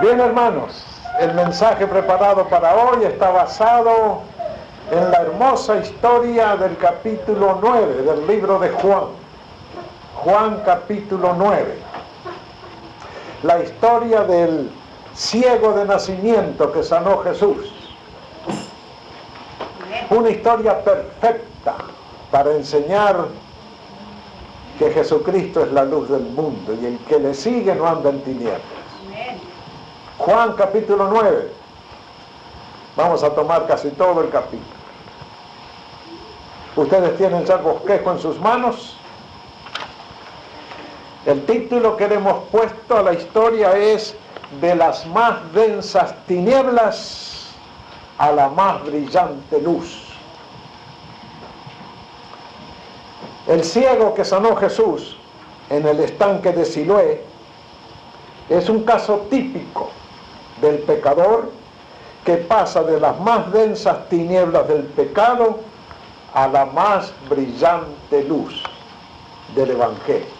Bien, hermanos, el mensaje preparado para hoy está basado en la hermosa historia del capítulo 9 del libro de Juan. Juan capítulo 9. La historia del ciego de nacimiento que sanó Jesús. Una historia perfecta para enseñar que Jesucristo es la luz del mundo y el que le sigue no anda en tinieblas. Juan capítulo 9. Vamos a tomar casi todo el capítulo. Ustedes tienen ya el bosquejo en sus manos. El título que le hemos puesto a la historia es de las más densas tinieblas a la más brillante luz. El ciego que sanó Jesús en el estanque de Siloé es un caso típico del pecador que pasa de las más densas tinieblas del pecado a la más brillante luz del Evangelio.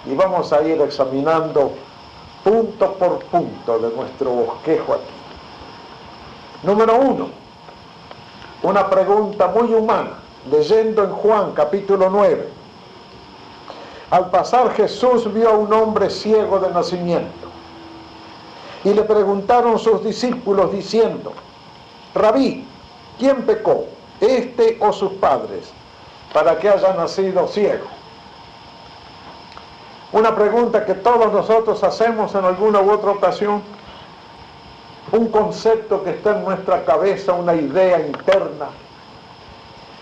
Y vamos a ir examinando punto por punto de nuestro bosquejo aquí. Número 1, una pregunta muy humana, leyendo en Juan capítulo 9. Al pasar Jesús vio a un hombre ciego de nacimiento y le preguntaron sus discípulos diciendo: Rabí, ¿quién pecó, este o sus padres, para que haya nacido ciego? Una pregunta que todos nosotros hacemos en alguna u otra ocasión. Un concepto que está en nuestra cabeza, una idea interna,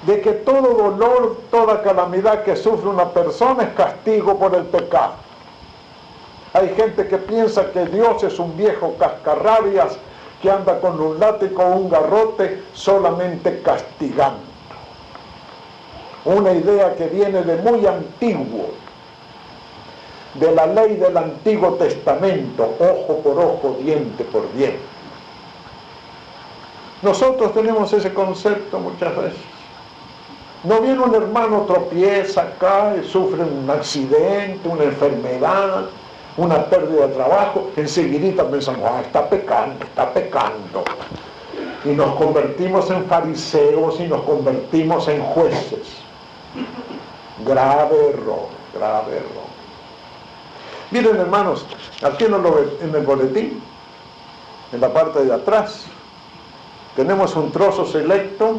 de que todo dolor, toda calamidad que sufre una persona es castigo por el pecado. Hay gente que piensa que Dios es un viejo cascarrabias que anda con un látigo o un garrote solamente castigando. Una idea que viene de muy antiguo, de la ley del Antiguo Testamento, ojo por ojo, diente por diente. Nosotros tenemos ese concepto muchas veces. No viene un hermano, tropieza, cae, sufre un accidente, una enfermedad, una pérdida de trabajo, enseguidita pensamos: está pecando, está pecando. Y nos convertimos en fariseos y nos convertimos en jueces. Grave error, grave error. Miren, hermanos, aquí en el boletín, en la parte de atrás, tenemos un trozo selecto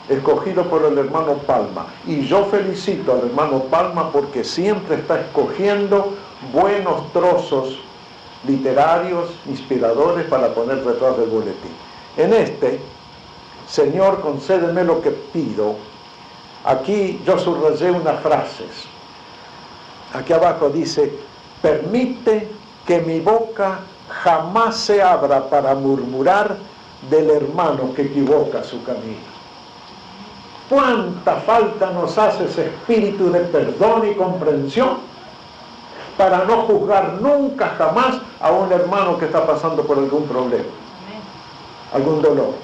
escogido por el hermano Palma. Y yo felicito al hermano Palma porque siempre está escogiendo buenos trozos literarios, inspiradores para poner detrás del boletín. En este, Señor, concédeme lo que pido. Aquí yo subrayé unas frases. Aquí abajo dice: permite que mi boca jamás se abra para murmurar del hermano que equivoca su camino. ¿Cuánta falta nos hace ese espíritu de perdón y comprensión para no juzgar nunca jamás a un hermano que está pasando por algún problema, algún dolor,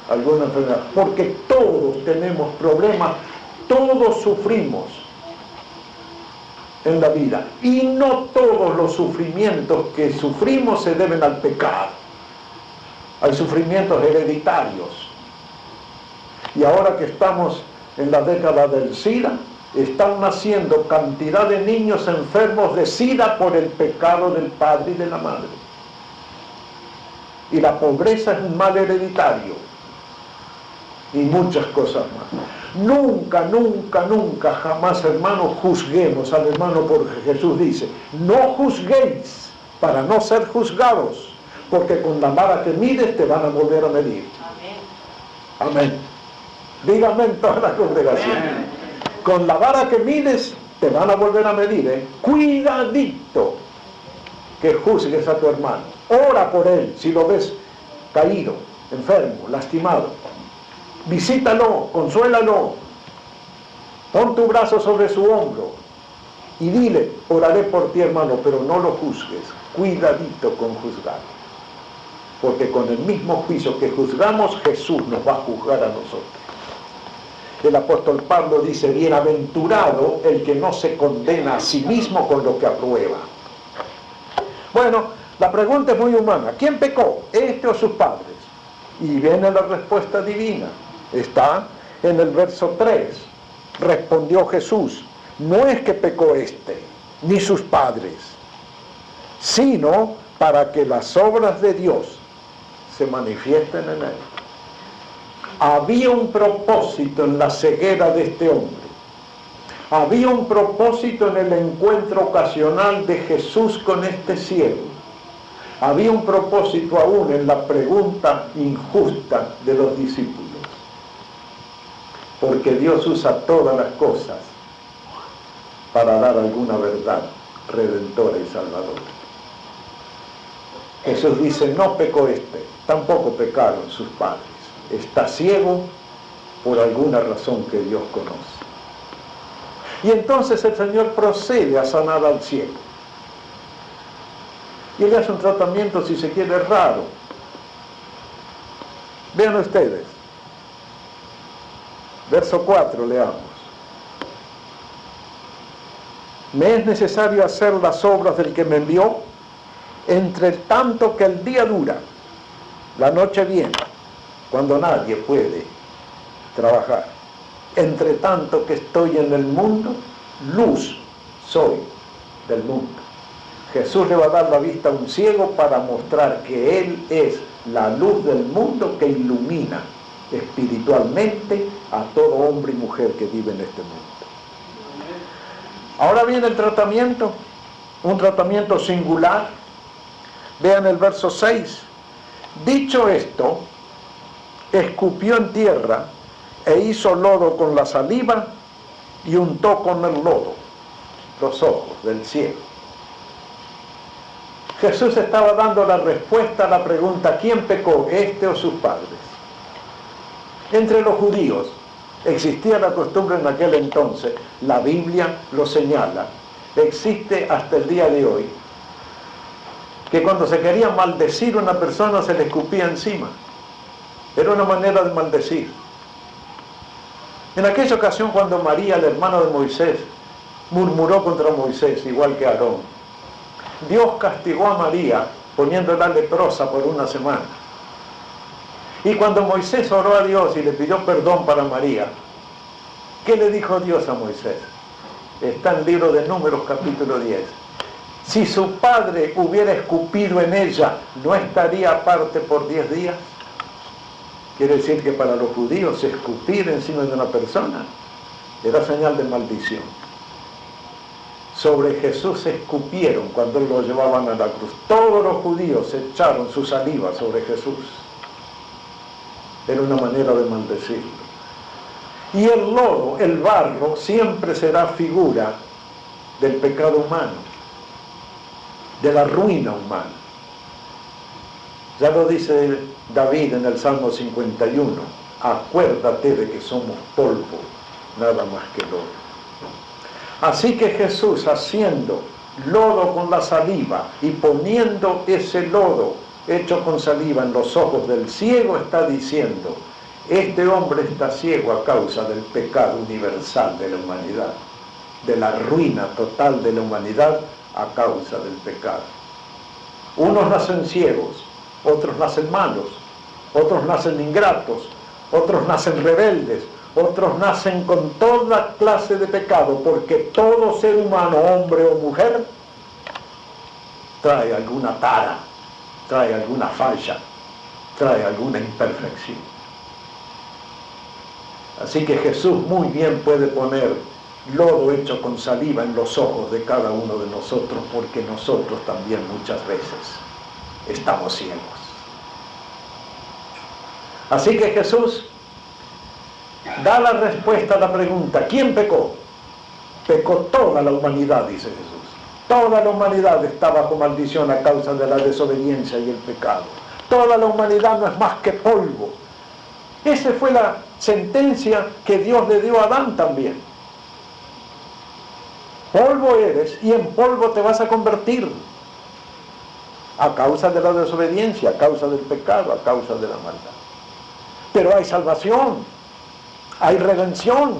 alguna enfermedad? Porque todos tenemos problemas, todos sufrimos en la vida, y no todos los sufrimientos que sufrimos se deben al pecado. Hay sufrimientos hereditarios. Y ahora que estamos en la década del SIDA, están naciendo cantidad de niños enfermos de SIDA por el pecado del padre y de la madre. Y la pobreza es un mal hereditario. Y muchas cosas más. Nunca, nunca, nunca, jamás, hermanos, juzguemos al hermano, porque Jesús dice: no juzguéis para no ser juzgados, porque con la vara que mides te van a volver a medir. Amén. Amén. Dígame en toda la congregación. Amén. Con la vara que mides te van a volver a medir. Cuidadito que juzgues a tu hermano. Ora por él si lo ves caído, enfermo, lastimado. Visítalo, consuélalo, pon tu brazo sobre su hombro y dile: oraré por ti, hermano, pero no lo juzgues. Cuidadito con juzgar, porque con el mismo juicio que juzgamos, Jesús nos va a juzgar a nosotros. El apóstol Pablo dice: bienaventurado el que no se condena a sí mismo con lo que aprueba. Bueno, La pregunta es muy humana. ¿Quién pecó? ¿Este o sus padres? Y viene la respuesta divina. Está en el verso 3. Respondió Jesús: no es que pecó este, ni sus padres, sino para que las obras de Dios se manifiesten en él. Había un propósito en la ceguera de este hombre. Había un propósito en el encuentro ocasional de Jesús con este ciego. Había un propósito aún en la pregunta injusta de los discípulos. Porque Dios usa todas las cosas para dar alguna verdad redentora y salvadora. Jesús dice: no pecó este, tampoco pecaron sus padres. Está ciego por alguna razón que Dios conoce. Y entonces el Señor procede a sanar al ciego. Y le hace un tratamiento, si se quiere, raro. Vean ustedes. Verso 4, leamos. Me es necesario hacer las obras del que me envió, entre tanto que el día dura, la noche viene, cuando nadie puede trabajar. Entre tanto que estoy en el mundo, luz soy del mundo. Jesús le va a dar la vista a un ciego para mostrar que Él es la luz del mundo que ilumina espiritualmente a todo hombre y mujer que vive en este mundo. Ahora viene el tratamiento, un tratamiento singular. Vean el verso 6. Dicho esto, escupió en tierra e hizo lodo con la saliva y untó con el lodo los ojos del ciego. Jesús estaba dando la respuesta a la pregunta: ¿quién pecó, este o sus padres? Entre los judíos existía la costumbre en aquel entonces, la Biblia lo señala, existe hasta el día de hoy, que cuando se quería maldecir a una persona se le escupía encima. Era una manera de maldecir. En aquella ocasión, cuando María, el hermano de Moisés, murmuró contra Moisés, igual que Aarón, Dios castigó a María poniéndola leprosa por una semana. Y cuando Moisés oró a Dios y le pidió perdón para María, ¿qué le dijo Dios a Moisés? Está en el libro de Números, capítulo 10. Si su padre hubiera escupido en ella, ¿no estaría aparte por 10 días? Quiere decir que para los judíos escupir encima de una persona era señal de maldición. Sobre Jesús se escupieron cuando lo llevaban a la cruz. Todos los judíos echaron su saliva sobre Jesús. Era una manera de maldecirlo. Y el lodo, el barro, siempre será figura del pecado humano, de la ruina humana. Ya lo dice David en el Salmo 51, acuérdate de que somos polvo, nada más que lodo. Así que Jesús, haciendo lodo con la saliva y poniendo ese lodo hecho con saliva en los ojos del ciego, está diciendo: este hombre está ciego a causa del pecado universal de la humanidad, de la ruina total de la humanidad a causa del pecado. Unos nacen ciegos, otros nacen malos, otros nacen ingratos, otros nacen rebeldes, otros nacen con toda clase de pecado, porque todo ser humano, hombre o mujer, trae alguna tara, trae alguna falla, trae alguna imperfección. Así que Jesús muy bien puede poner lodo hecho con saliva en los ojos de cada uno de nosotros, porque nosotros también muchas veces estamos ciegos. Así que Jesús da la respuesta a la pregunta: ¿quién pecó? Pecó toda la humanidad, dice Jesús. Toda la humanidad está bajo maldición a causa de la desobediencia y el pecado. Toda la humanidad no es más que polvo. Esa fue la sentencia que Dios le dio a Adán también. Polvo eres y en polvo te vas a convertir, a causa de la desobediencia, a causa del pecado, a causa de la maldad. Pero hay salvación, hay redención.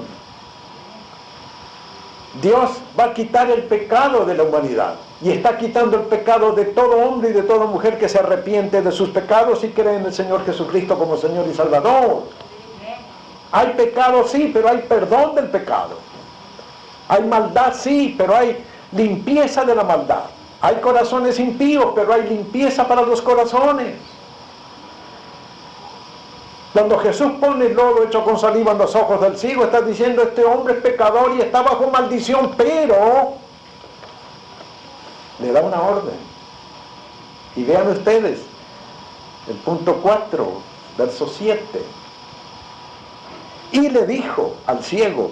Dios va a quitar el pecado de la humanidad. y está quitando el pecado de todo hombre y de toda mujer que se arrepiente de sus pecados y cree en el Señor Jesucristo como Señor y Salvador. Hay pecado, sí, pero hay perdón del pecado. Hay maldad, sí, pero hay limpieza de la maldad. Hay corazones impíos, pero hay limpieza para los corazones. Cuando Jesús pone el lodo hecho con saliva en los ojos del ciego, está diciendo: este hombre es pecador y está bajo maldición, pero le da una orden. Y vean ustedes, el punto 4, verso 7. Y le dijo al ciego: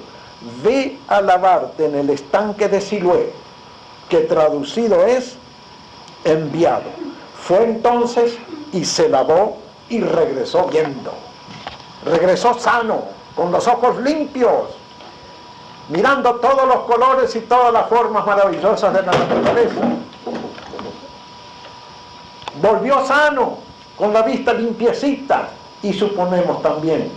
ve a lavarte en el estanque de Siloé, que traducido es enviado. Fue entonces y se lavó y regresó viendo. Regresó sano, con los ojos limpios, mirando todos los colores y todas las formas maravillosas de la naturaleza. Volvió sano, con la vista limpiecita, y suponemos también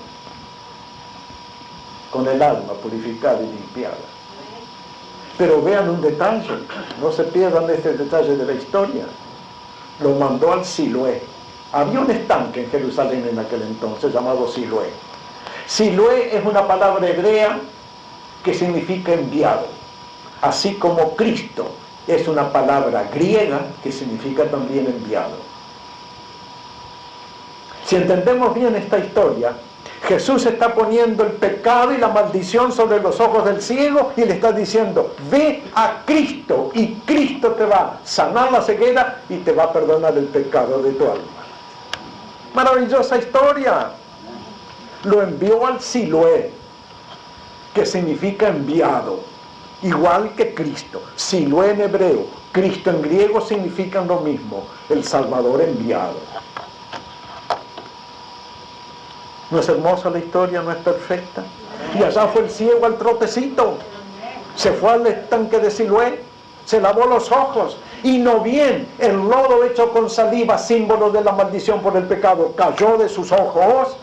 con el alma purificada y limpiada. Pero vean un detalle, no se pierdan este detalle de la historia. Lo mandó al Siloé. Había un estanque en Jerusalén en aquel entonces llamado Siloé. Siloé es una palabra hebrea que significa enviado, así como Cristo es una palabra griega que significa también enviado. Si entendemos bien esta historia, Jesús está poniendo el pecado y la maldición sobre los ojos del ciego y le está diciendo: ve a Cristo y Cristo te va a sanar la ceguera y te va a perdonar el pecado de tu alma. Maravillosa historia. Lo envió al Siloé, que significa enviado, igual que Cristo. Siloé en hebreo, Cristo en griego significan lo mismo, el Salvador enviado. ¿No es hermosa la historia? ¿No es perfecta? Y allá fue el ciego al trotecito, se fue al estanque de Siloé, se lavó los ojos, y no bien el lodo hecho con saliva, símbolo de la maldición por el pecado, cayó de sus ojos,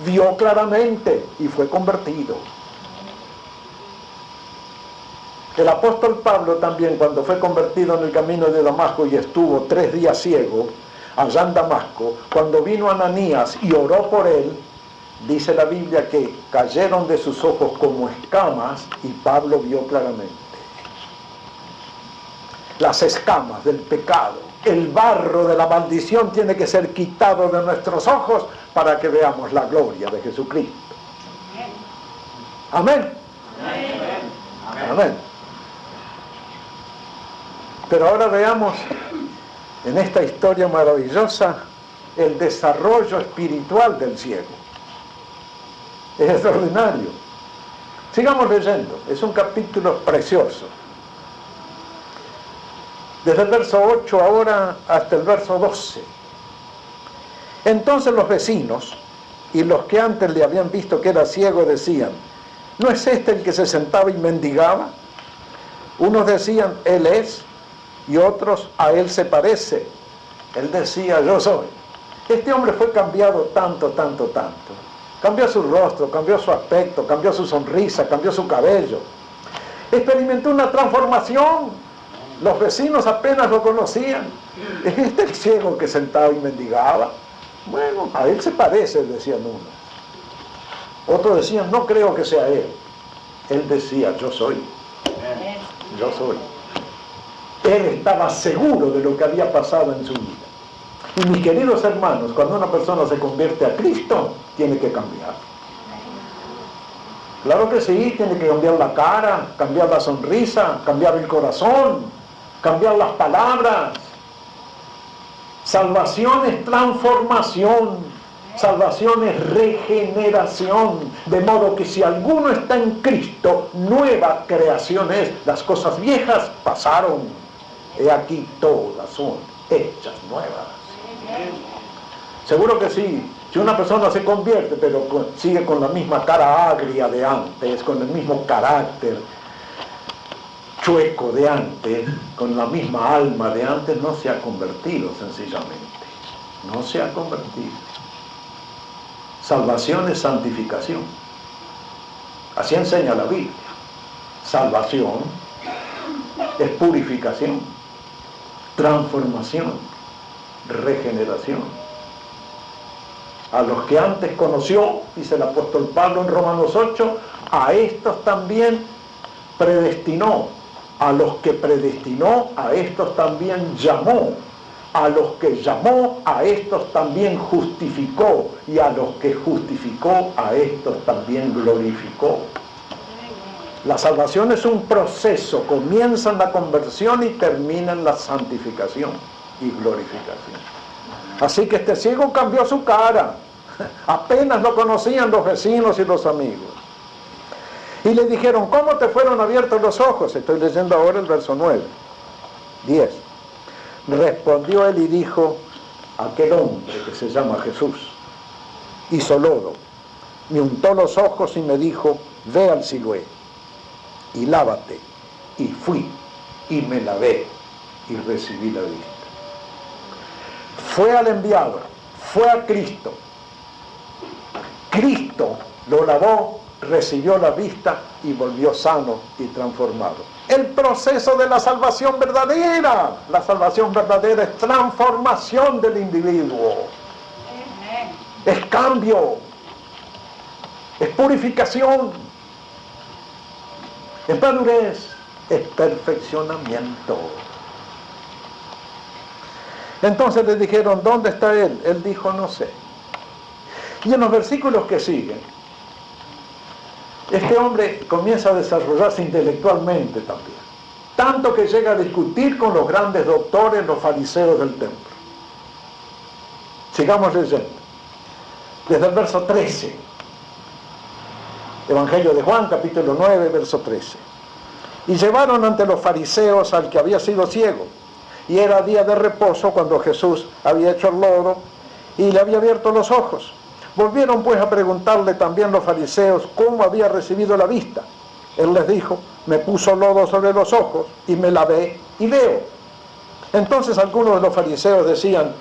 vio claramente y fue convertido. El apóstol Pablo también, cuando fue convertido en el camino de Damasco y estuvo 3 días ciego allá en Damasco, cuando vino Ananías y oró por él, dice la Biblia que cayeron de sus ojos como escamas y Pablo vio claramente. Las escamas del pecado, el barro de la maldición tiene que ser quitado de nuestros ojos para que veamos la gloria de Jesucristo. Amén. Amén. Amén. Pero ahora veamos en esta historia maravillosa el desarrollo espiritual del ciego. Es extraordinario. Sigamos leyendo, es un capítulo precioso. Desde el verso 8 ahora hasta el verso 12. Entonces los vecinos y los que antes le habían visto que era ciego decían: ¿no es este el que se sentaba y mendigaba? Unos decían: él es, y otros: a él se parece. Él decía: yo soy. Este hombre fue cambiado tanto. Cambió su rostro, cambió su aspecto, cambió su sonrisa, cambió su cabello. Experimentó una transformación. Los vecinos apenas lo conocían. ¿Es este el ciego que sentaba y mendigaba? Bueno, a él se parece, decían unos. Otros decían: no creo que sea él. Él decía: yo soy. Yo soy. Él estaba seguro de lo que había pasado en su vida. Y mis queridos hermanos, cuando una persona se convierte a Cristo, tiene que cambiar. Claro que sí, tiene que cambiar la cara, cambiar la sonrisa, cambiar el corazón, cambiar las palabras. Salvación es transformación, salvación es regeneración, de modo que si alguno está en Cristo, nueva creación es. Las cosas viejas pasaron, he aquí todas son hechas nuevas. Seguro que sí. Si una persona se convierte pero sigue con la misma cara agria de antes, con el mismo carácter chueco de antes, con la misma alma de antes, no se ha convertido sencillamente. No se ha convertido. Salvación es santificación. Así enseña la Biblia. Salvación es purificación. transformación, regeneración. A los que antes conoció, dice el apóstol Pablo en Romanos 8, a estos también predestinó. A los que predestinó, a estos también llamó. A los que llamó, a estos también justificó. Y a los que justificó, a estos también glorificó. La salvación es un proceso, comienza en la conversión y termina en la santificación y glorificación. Así que este ciego cambió su cara, apenas lo conocían los vecinos y los amigos. Y le dijeron, ¿cómo te fueron abiertos los ojos? Estoy leyendo ahora el verso 9, 10. Respondió él y dijo, aquel hombre que se llama Jesús hizo lodo, me untó los ojos y me dijo, ve al Siloé y lávate. Y fui y me lavé y recibí la vista. Fue al enviado, fue a Cristo. Cristo lo lavó, recibió la vista y volvió sano y transformado. El proceso de la salvación verdadera. La salvación verdadera es transformación del individuo. Es cambio. Es purificación. Es madurez. Es perfeccionamiento. Entonces le dijeron, ¿dónde está él? Él dijo, no sé. Y en los versículos que siguen, este hombre comienza a desarrollarse intelectualmente también. Tanto que llega a discutir con los grandes doctores, los fariseos del templo. Sigamos leyendo. Desde el verso 13. Evangelio de Juan, capítulo 9, verso 13. Y llevaron ante los fariseos al que había sido ciego. Y era día de reposo cuando Jesús había hecho el lodo y le había abierto los ojos. Volvieron pues a preguntarle también los fariseos cómo había recibido la vista. Él les dijo, me puso lodo sobre los ojos y me lavé y veo. Entonces algunos de los fariseos decían,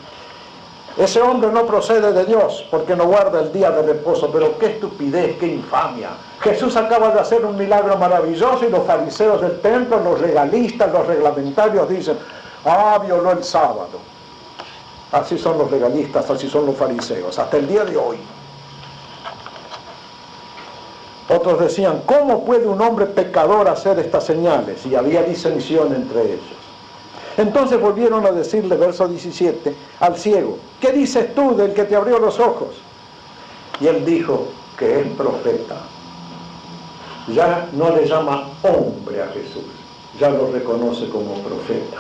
ese hombre no procede de Dios porque no guarda el día de reposo. Pero qué estupidez, qué infamia. Jesús acaba de hacer un milagro maravilloso y los fariseos del templo, los legalistas, los reglamentarios dicen, violó el sábado. Así son los legalistas, así son los fariseos, hasta el día de hoy. Otros decían, ¿cómo puede un hombre pecador hacer estas señales? Y había disensión entre ellos. Entonces volvieron a decirle, verso 17, al ciego, ¿qué dices tú del que te abrió los ojos? Y él dijo que es profeta. Ya no le llama hombre a Jesús, ya lo reconoce como profeta.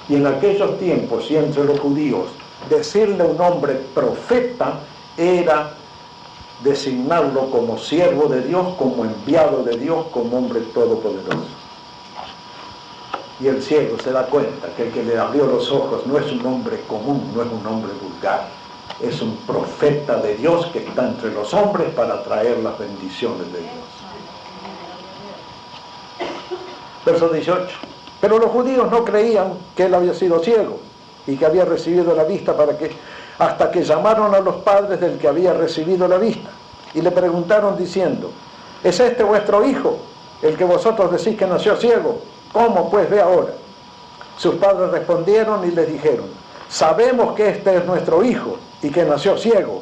Y en aquellos tiempos, y entre los judíos, decirle a un hombre profeta era designarlo como siervo de Dios, como enviado de Dios, como hombre todopoderoso. Y el ciego se da cuenta que el que le abrió los ojos no es un hombre común, no es un hombre vulgar. Es un profeta de Dios que está entre los hombres para traer las bendiciones de Dios. Verso 18. Pero los judíos no creían que él había sido ciego y que había recibido la vista hasta que llamaron a los padres del que había recibido la vista y le preguntaron diciendo, ¿es este vuestro hijo, el que vosotros decís que nació ciego? ¿Cómo pues ve ahora? Sus padres respondieron y les dijeron, sabemos que este es nuestro hijo y que nació ciego,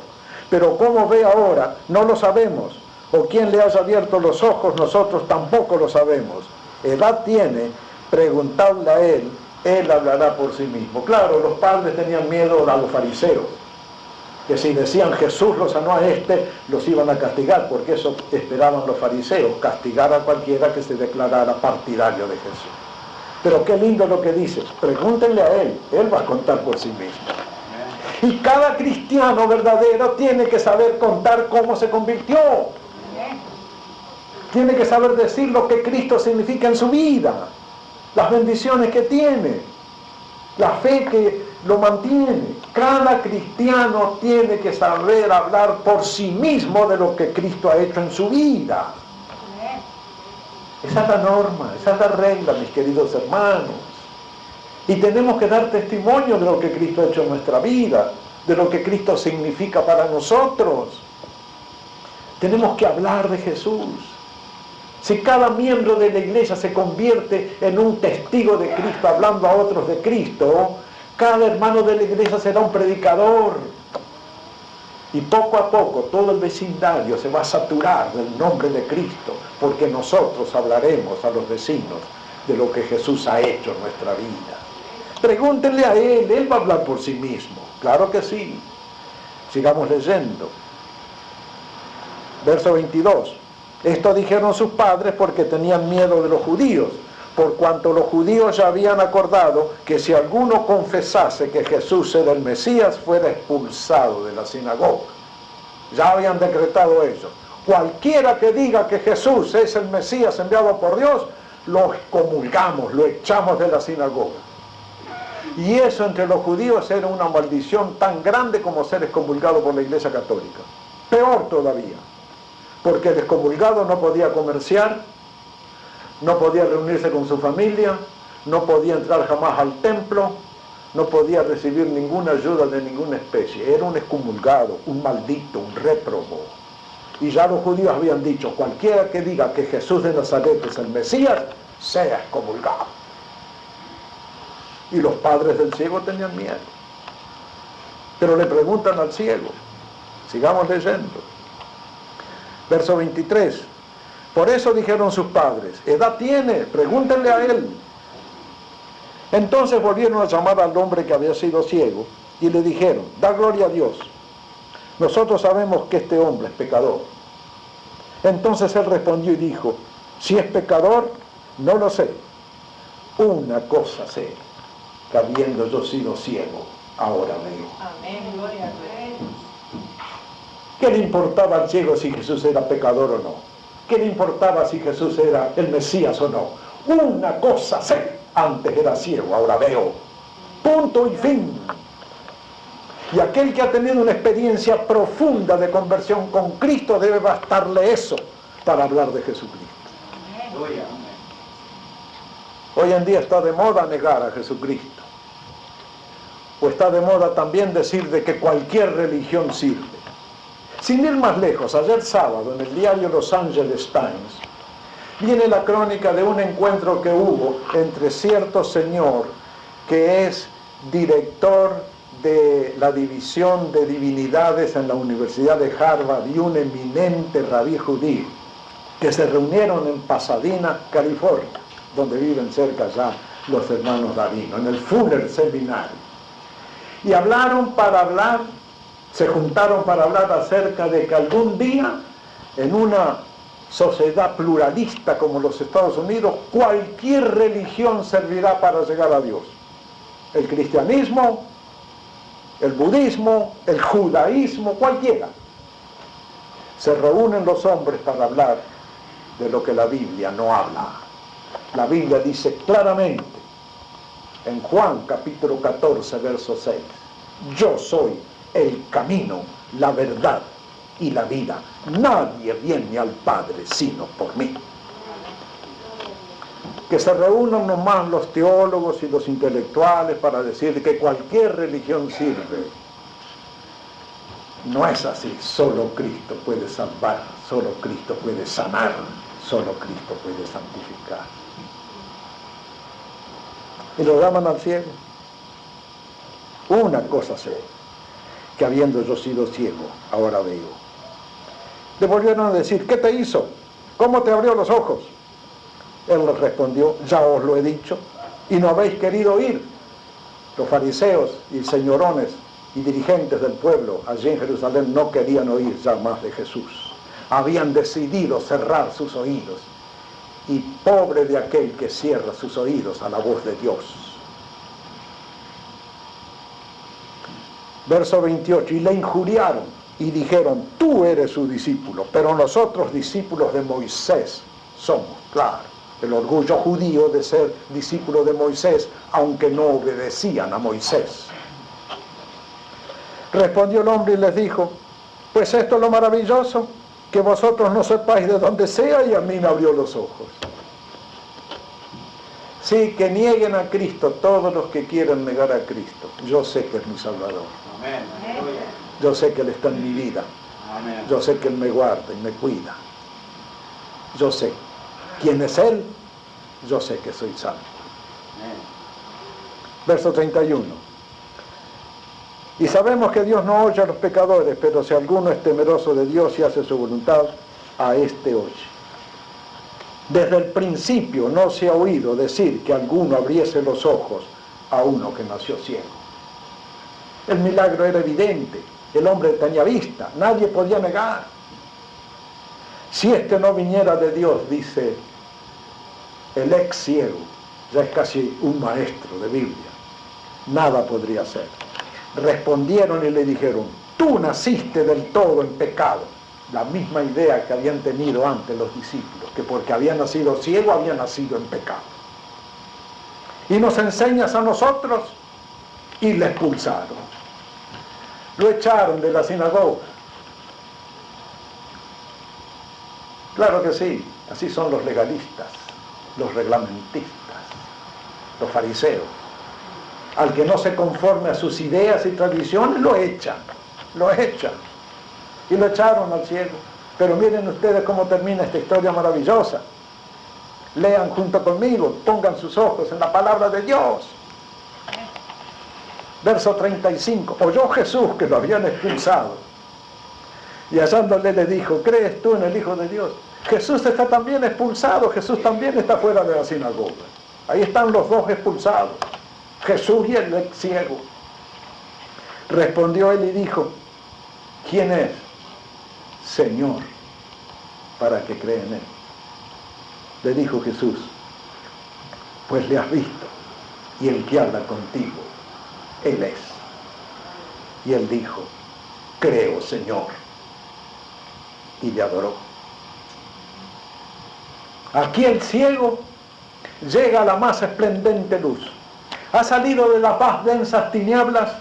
pero cómo ve ahora no lo sabemos, o quién le haya abierto los ojos nosotros tampoco lo sabemos. Edad tiene, preguntadle a él hablará por sí mismo. Claro, los padres tenían miedo a los fariseos, que si decían Jesús lo sanó a este, los iban a castigar, porque eso esperaban los fariseos, castigar a cualquiera que se declarara partidario de Jesús. Pero qué lindo lo que dice, pregúntenle a él va a contar por sí mismo. Y cada cristiano verdadero tiene que saber contar cómo se convirtió. Tiene que saber decir lo que Cristo significa en su vida, las bendiciones que tiene, la fe que lo mantiene. Cada cristiano tiene que saber hablar por sí mismo de lo que Cristo ha hecho en su vida. Esa es la norma, esa es la regla, mis queridos hermanos. Y tenemos que dar testimonio de lo que Cristo ha hecho en nuestra vida, de lo que Cristo significa para nosotros. Tenemos que hablar de Jesús. Si cada miembro de la iglesia se convierte en un testigo de Cristo, hablando a otros de Cristo, cada hermano de la iglesia será un predicador. Y poco a poco todo el vecindario se va a saturar del nombre de Cristo, porque nosotros hablaremos a los vecinos de lo que Jesús ha hecho en nuestra vida. Pregúntenle a Él va a hablar por sí mismo. Claro que sí. Sigamos leyendo. Verso 22. Esto dijeron sus padres porque tenían miedo de los judíos, por cuanto los judíos ya habían acordado que si alguno confesase que Jesús era el Mesías, fuera expulsado de la sinagoga. Ya habían decretado eso. Cualquiera que diga que Jesús es el Mesías enviado por Dios, lo excomulgamos, lo echamos de la sinagoga. Y eso entre los judíos era una maldición tan grande como ser excomulgado por la Iglesia Católica. Peor todavía, porque el excomulgado no podía comerciar, no podía reunirse con su familia, no podía entrar jamás al templo, no podía recibir ninguna ayuda de ninguna especie. Era un excomulgado, un maldito, un réprobo. Y ya los judíos habían dicho, cualquiera que diga que Jesús de Nazaret es el Mesías, sea excomulgado. Y los padres del ciego tenían miedo. Pero le preguntan al ciego, sigamos leyendo. Verso 23. Por eso dijeron sus padres, ¿edad tiene? Pregúntenle a él. Entonces volvieron a llamar al hombre que había sido ciego y le dijeron, da gloria a Dios. Nosotros sabemos que este hombre es pecador. Entonces él respondió y dijo, si es pecador, no lo sé. Una cosa sé, que habiendo yo sido ciego, ahora veo. Amén, gloria a Dios. ¿Qué le importaba al ciego si Jesús era pecador o no? ¿Qué le importaba si Jesús era el Mesías o no? Una cosa sé, antes era ciego, ahora veo. Punto y fin. Y aquel que ha tenido una experiencia profunda de conversión con Cristo, debe bastarle eso para hablar de Jesucristo. Hoy en día está de moda negar a Jesucristo. O está de moda también decir de que cualquier religión sirve. Sin ir más lejos, ayer sábado en el diario Los Angeles Times viene la crónica de un encuentro que hubo entre cierto señor que es director de la división de divinidades en la Universidad de Harvard y un eminente rabí judío que se reunieron en Pasadena, California, donde viven cerca ya los hermanos Davino, en el Fuller Seminario. Y se juntaron para hablar acerca de que algún día, en una sociedad pluralista como los Estados Unidos, cualquier religión servirá para llegar a Dios. El cristianismo, el budismo, el judaísmo, cualquiera. Se reúnen los hombres para hablar de lo que la Biblia no habla. La Biblia dice claramente, en Juan capítulo 14, verso 6, yo soy el camino, la verdad y la vida. Nadie viene al Padre sino por mí. Que se reúnan nomás los teólogos y los intelectuales para decir que cualquier religión sirve. No es así. Solo Cristo puede salvar, solo Cristo puede sanar, solo Cristo puede santificar. Y lo llaman al ciego. Una cosa sé, que habiendo yo sido ciego, ahora veo. Le volvieron a decir, ¿qué te hizo? ¿Cómo te abrió los ojos? Él les respondió, ya os lo he dicho, y no habéis querido oír. Los fariseos y señorones y dirigentes del pueblo allí en Jerusalén no querían oír ya más de Jesús. Habían decidido cerrar sus oídos. Y pobre de aquel que cierra sus oídos a la voz de Dios. Verso 28, y le injuriaron y dijeron, tú eres su discípulo, pero nosotros discípulos de Moisés somos. Claro, el orgullo judío de ser discípulo de Moisés, aunque no obedecían a Moisés. Respondió el hombre y les dijo, pues esto es lo maravilloso, que vosotros no sepáis de dónde sea, y a mí me abrió los ojos. Sí, que nieguen a Cristo todos los que quieren negar a Cristo. Yo sé que es mi Salvador. Amén. Yo sé que Él está en mi vida. Amén. Yo sé que Él me guarda y me cuida. Yo sé. ¿Quién es Él? Yo sé que soy salvo. Verso 31. Y sabemos que Dios no oye a los pecadores, pero si alguno es temeroso de Dios y hace su voluntad, a éste oye. Desde el principio no se ha oído decir que alguno abriese los ojos a uno que nació ciego. El milagro era evidente, el hombre tenía vista, nadie podía negar. Si este no viniera de Dios, dice el ex ciego, ya es casi un maestro de Biblia, nada podría ser. Respondieron y le dijeron, tú naciste del todo en pecado. La misma idea que habían tenido antes los discípulos, que porque había nacido ciego, había nacido en pecado. Y nos enseñas a nosotros, y le expulsaron. Lo echaron de la sinagoga. Claro que sí, así son los legalistas, los reglamentistas, los fariseos. Al que no se conforme a sus ideas y tradiciones, lo echan. Y lo echaron al ciego. Pero miren ustedes cómo termina esta historia maravillosa. Lean junto conmigo, pongan sus ojos en la palabra de Dios. Verso 35. Oyó Jesús que lo habían expulsado. Y hallándole le dijo, ¿crees tú en el Hijo de Dios? Jesús está también expulsado, Jesús también está fuera de la sinagoga. Ahí están los dos expulsados, Jesús y el ex ciego. Respondió él y dijo, ¿quién es, Señor, para que crea en él? Le dijo Jesús, pues le has visto, y el que habla contigo, él es. Y él dijo, creo, Señor, y le adoró. Aquí el ciego llega a la más esplendente luz. Ha salido de las más densas tinieblas,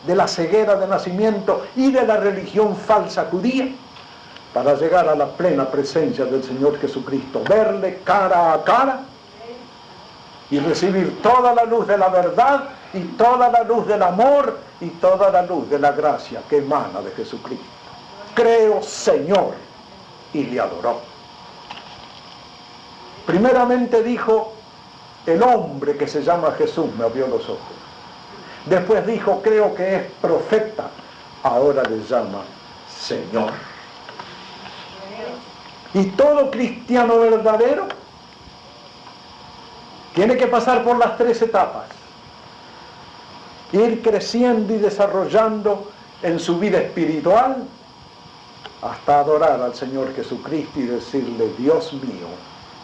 de la ceguera de nacimiento y de la religión falsa judía, para llegar a la plena presencia del Señor Jesucristo, verle cara a cara y recibir toda la luz de la verdad y toda la luz del amor y toda la luz de la gracia que emana de Jesucristo. Creo, Señor, y le adoró. Primeramente dijo, el hombre que se llama Jesús me abrió los ojos. Después dijo, creo que es profeta. Ahora le llama Señor. Y todo cristiano verdadero tiene que pasar por las tres etapas. Ir creciendo y desarrollando en su vida espiritual hasta adorar al Señor Jesucristo y decirle, Dios mío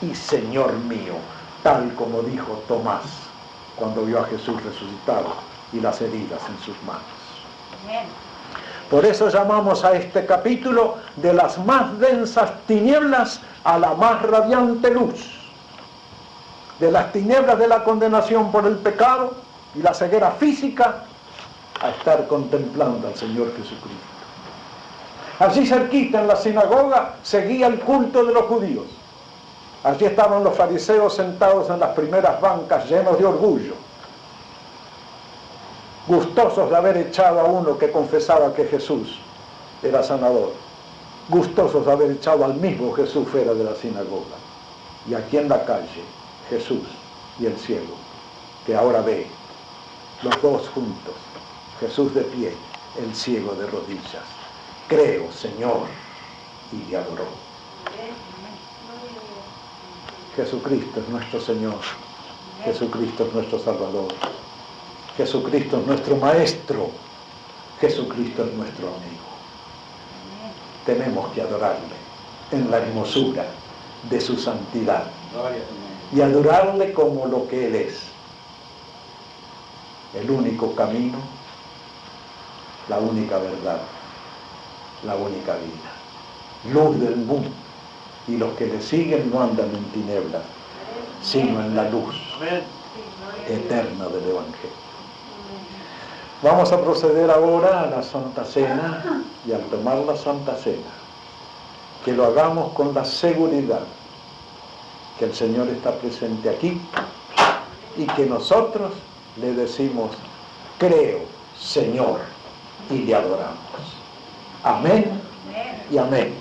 y Señor mío, tal como dijo Tomás cuando vio a Jesús resucitado y las heridas en sus manos. Por eso llamamos a este capítulo de las más densas tinieblas a la más radiante luz. De las tinieblas de la condenación por el pecado y la ceguera física a estar contemplando al Señor Jesucristo. Allí cerquita en la sinagoga seguía el culto de los judíos. Allí estaban los fariseos sentados en las primeras bancas llenos de orgullo, gustosos de haber echado a uno que confesaba que Jesús era sanador, gustosos de haber echado al mismo Jesús fuera de la sinagoga. Y aquí en la calle, Jesús y el ciego, que ahora ve, los dos juntos, Jesús de pie, el ciego de rodillas. Creo, Señor, y le adoró. Jesucristo es nuestro Señor, Jesucristo es nuestro Salvador, Jesucristo es nuestro Maestro, Jesucristo es nuestro amigo. Tenemos que adorarle en la hermosura de su santidad y adorarle como lo que Él es, el único camino, la única verdad, la única vida, luz del mundo. Y los que le siguen no andan en tinieblas, sino en la luz eterna del Evangelio. Vamos a proceder ahora a la Santa Cena, y al tomar la Santa Cena, que lo hagamos con la seguridad que el Señor está presente aquí y que nosotros le decimos, creo, Señor, y le adoramos. Amén y amén.